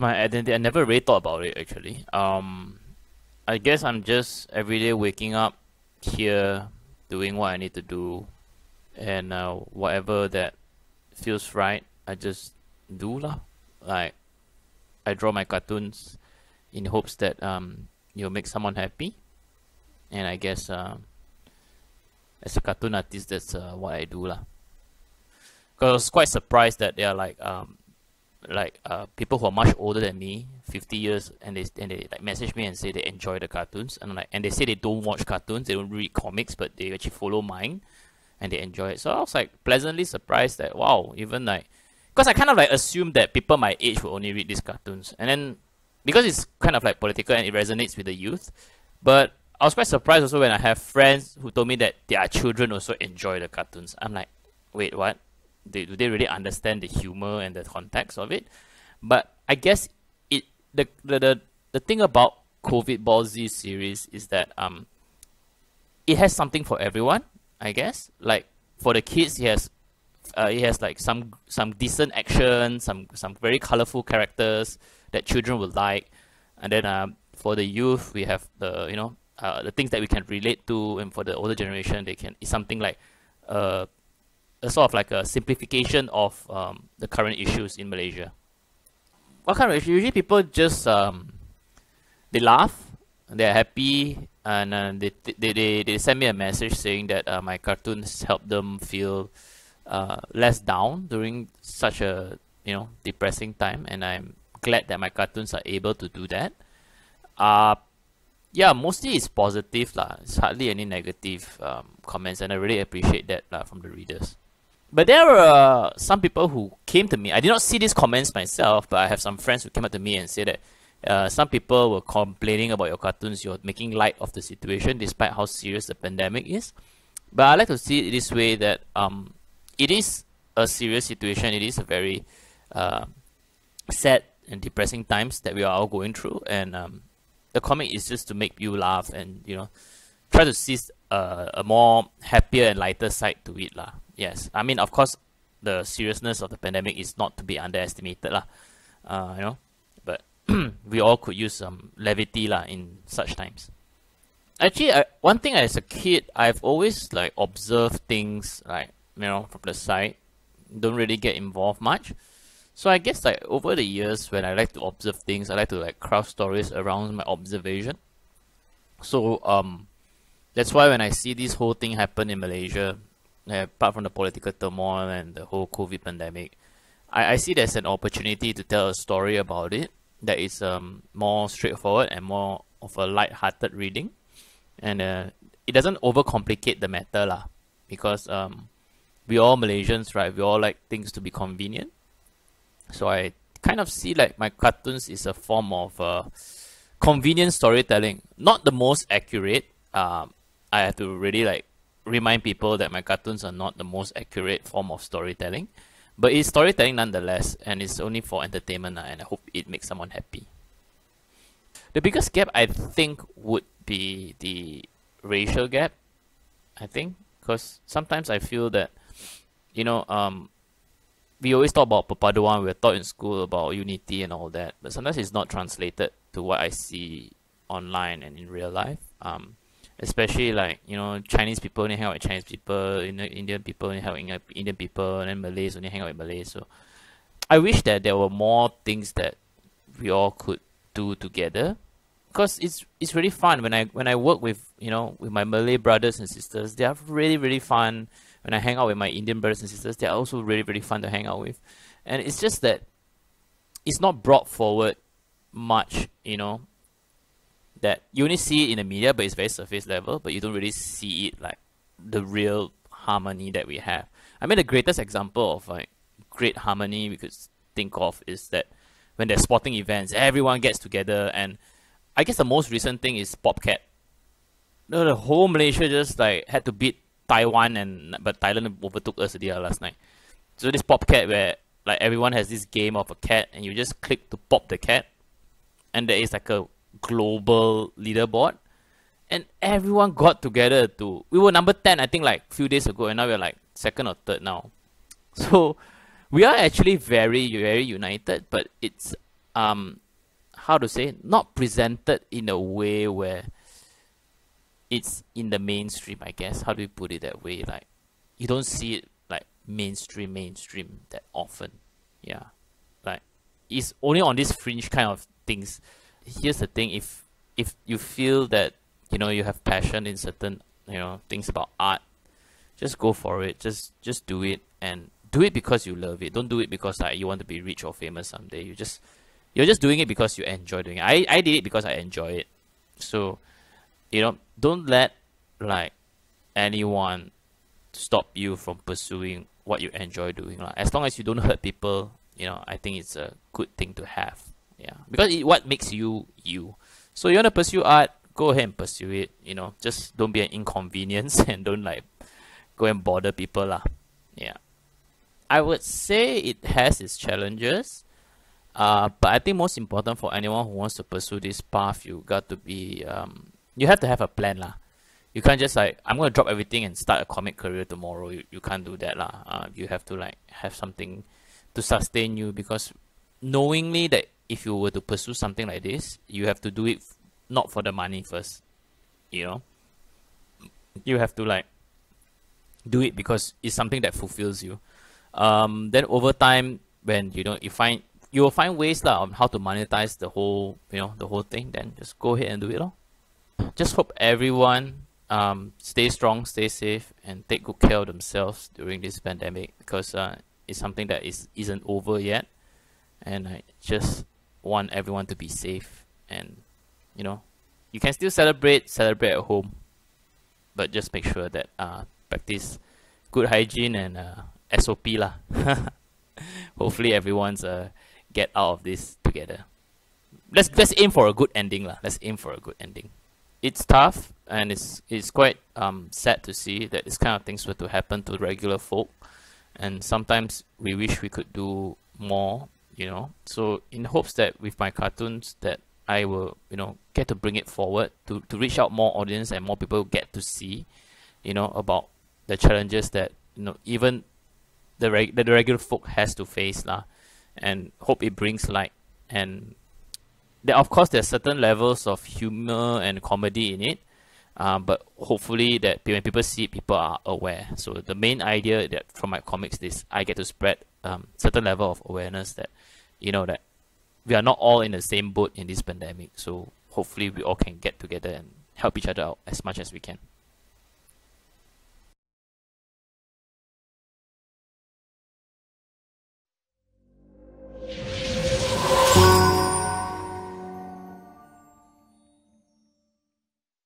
my identity? I never really thought about it actually. I guess I'm just every day waking up here, doing what I need to do, and whatever that feels right, I just do lah. Like I draw my cartoons in hopes that you'll make someone happy, and I guess as a cartoon artist, that's what I do lah. Cause I was quite surprised that there are like people who are much older than me, 50 years, and they like message me and say they enjoy the cartoons, and they say they don't watch cartoons, they don't read comics, but they actually follow mine and they enjoy it. So I was like pleasantly surprised that wow, even like, because I kind of like assumed that people my age will only read these cartoons, and then because it's kind of like political and it resonates with the youth, but I was quite surprised also when I have friends who told me that their children also enjoy the cartoons. I'm like, wait, what? Do they really understand the humor and the context of it? But I guess it the thing about COVID Ball Z series is that it has something for everyone. I guess like for the kids, it has like some decent action, some very colorful characters that children will like, and then for the youth we have the things that we can relate to, and for the older generation they can it's something like a sort of like a simplification of the current issues in Malaysia. What kind of issue? Usually people just they laugh, they're happy, and they send me a message saying that my cartoons help them feel less down during such a depressing time, and I'm glad that my cartoons are able to do that. Yeah, mostly it's positive lah. It's hardly any negative comments, and I really appreciate that from the readers. But there were some people who came to me. I did not see these comments myself, but I have some friends who came up to me and said that some people were complaining about your cartoons. You're making light of the situation despite how serious the pandemic is. But I like to see it this way that it is a serious situation. It is a very sad and depressing times that we are all going through, and the comic is just to make you laugh and try to see a more happier and lighter side to it lah. Yes, I mean of course the seriousness of the pandemic is not to be underestimated lah. But we all could use some levity lah in such times. Actually, one thing as a kid, I've always like observed things like from the side, don't really get involved much. So I guess like over the years when I like to observe things, I like to like craft stories around my observation. So that's why when I see this whole thing happen in Malaysia, apart from the political turmoil and the whole COVID pandemic, I see there's an opportunity to tell a story about it that is more straightforward and more of a light-hearted reading, and it doesn't overcomplicate the matter lah, because we all Malaysians, right? We all like things to be convenient. So I kind of see like my cartoons is a form of convenient storytelling. Not the most accurate. I have to really like remind people that my cartoons are not the most accurate form of storytelling. But it's storytelling nonetheless, and it's only for entertainment, and I hope it makes someone happy. The biggest gap I think would be the racial gap, I think. Because sometimes I feel that, we always talk about perpaduan, we're taught in school about unity and all that, but sometimes it's not translated to what I see online and in real life. Especially like, Chinese people only hang out with Chinese people, Indian people only hang out with Indian people, and then Malays only hang out with Malays. So I wish that there were more things that we all could do together, because it's really fun when I work with with my Malay brothers and sisters. They are really, really fun. When I hang out with my Indian brothers and sisters, they are also really, really fun to hang out with. And it's just that it's not brought forward much, that you only see it in the media, but it's very surface level, but you don't really see it like the real harmony that we have. I mean, the greatest example of like great harmony we could think of is that when there's sporting events, everyone gets together, and I guess the most recent thing is Popcat. The whole Malaysia just like had to beat Taiwan, but Thailand overtook us last night. So this Popcat where like everyone has this game of a cat, and you just click to pop the cat, and there is like a global leaderboard, and everyone got together to. We were number 10, I think, like a few days ago, and now we're like second or third now. So we are actually very, very united, but it's how to say, not presented in a way where it's in the mainstream, I guess. How do you put it that way? Like, you don't see it like mainstream that often. Yeah. Like, it's only on these fringe kind of things. Here's the thing, if you feel that, you know, you have passion in certain, you know, things about art, just go for it. Just do it, and do it because you love it. Don't do it because like you want to be rich or famous someday. You're just doing it because you enjoy doing it. I did it because I enjoy it. So, you know, don't let like anyone stop you from pursuing what you enjoy doing. As long as you don't hurt people, you know, I think it's a good thing to have. Yeah. Because what makes you you. So you want to pursue art, go ahead and pursue it. You know, just don't be an inconvenience and don't like go and bother people lah. Yeah. I would say it has its challenges. But I think most important for anyone who wants to pursue this path, you got to be you have to have a plan lah. You can't just like, I'm gonna drop everything and start a comic career tomorrow. You can't do that lah. You have to like have something to sustain you, because knowingly that if you were to pursue something like this, you have to do it not for the money first. You know, you have to like do it because it's something that fulfills you. Then over time, when you know you will find ways lah on how to monetize the whole, you know, the whole thing. Then just go ahead and do it lor. Just hope everyone stay strong, stay safe, and take good care of themselves during this pandemic, because it's something that isn't over yet, and I just want everyone to be safe. And you know, you can still celebrate at home, but just make sure that practice good hygiene and SOP lah. Hopefully everyone's get out of this together. Let's aim for a good ending lah. Let's aim for a good ending. It's tough, and it's quite sad to see that this kind of things were to happen to regular folk, and sometimes we wish we could do more, you know. So in hopes that with my cartoons that I will, you know, get to bring it forward to reach out more audience and more people get to see, you know, about the challenges that, you know, even the regular folk has to face lah, and hope it brings light. And there, of course, there's certain levels of humor and comedy in it, but hopefully that when people see it, people are aware. So the main idea that from my comics is I get to spread certain level of awareness that, you know, that we are not all in the same boat in this pandemic. So hopefully we all can get together and help each other out as much as we can.